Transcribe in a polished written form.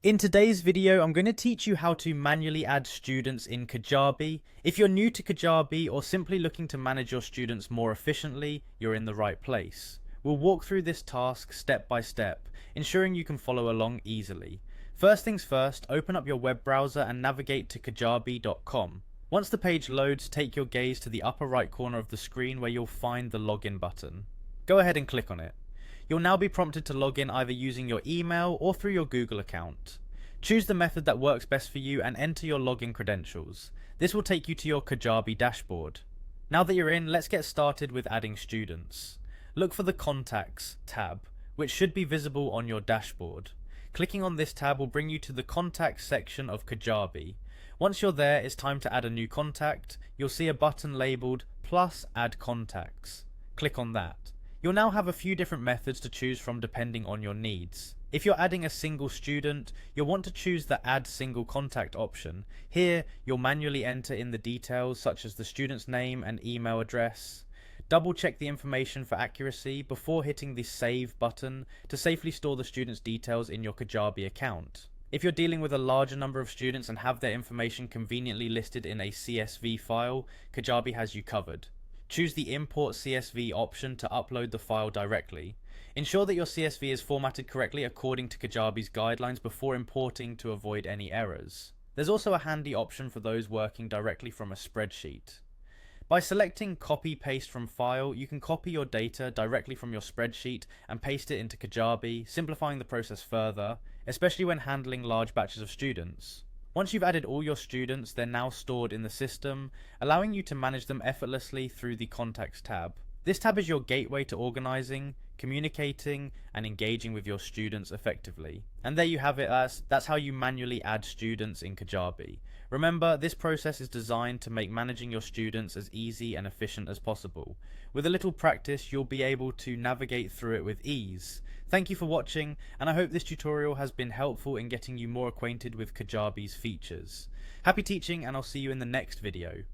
In today's video, I'm going to teach you how to manually add students in Kajabi. If you're new to Kajabi or simply looking to manage your students more efficiently, you're in the right place. We'll walk through this task step by step, ensuring you can follow along easily. First things first, open up your web browser and navigate to kajabi.com. Once the page loads, take your gaze to the upper right corner of the screen where you'll find the login button. Go ahead and click on it. You'll now be prompted to log in either using your email or through your Google account. Choose the method that works best for you and enter your login credentials. This will take you to your Kajabi dashboard. Now that you're in, let's get started with adding students. Look for the Contacts tab, which should be visible on your dashboard. Clicking on this tab will bring you to the Contacts section of Kajabi. Once you're there, it's time to add a new contact. You'll see a button labeled Plus Add Contacts. Click on that. You'll now have a few different methods to choose from depending on your needs. If you're adding a single student, you'll want to choose the Add Single Contact option. Here, you'll manually enter in the details such as the student's name and email address. Double check the information for accuracy before hitting the Save button to safely store the student's details in your Kajabi account. If you're dealing with a larger number of students and have their information conveniently listed in a CSV file, Kajabi has you covered. Choose the Import CSV option to upload the file directly. Ensure that your CSV is formatted correctly according to Kajabi's guidelines before importing to avoid any errors. There's also a handy option for those working directly from a spreadsheet. By selecting Copy Paste from File, you can copy your data directly from your spreadsheet and paste it into Kajabi, simplifying the process further, especially when handling large batches of students. Once you've added all your students, they're now stored in the system, allowing you to manage them effortlessly through the Contacts tab. This tab is your gateway to organizing, communicating, and engaging with your students effectively. And there you have it, that's how you manually add students in Kajabi. Remember, this process is designed to make managing your students as easy and efficient as possible. With a little practice, you'll be able to navigate through it with ease. Thank you for watching, and I hope this tutorial has been helpful in getting you more acquainted with Kajabi's features. Happy teaching, and I'll see you in the next video.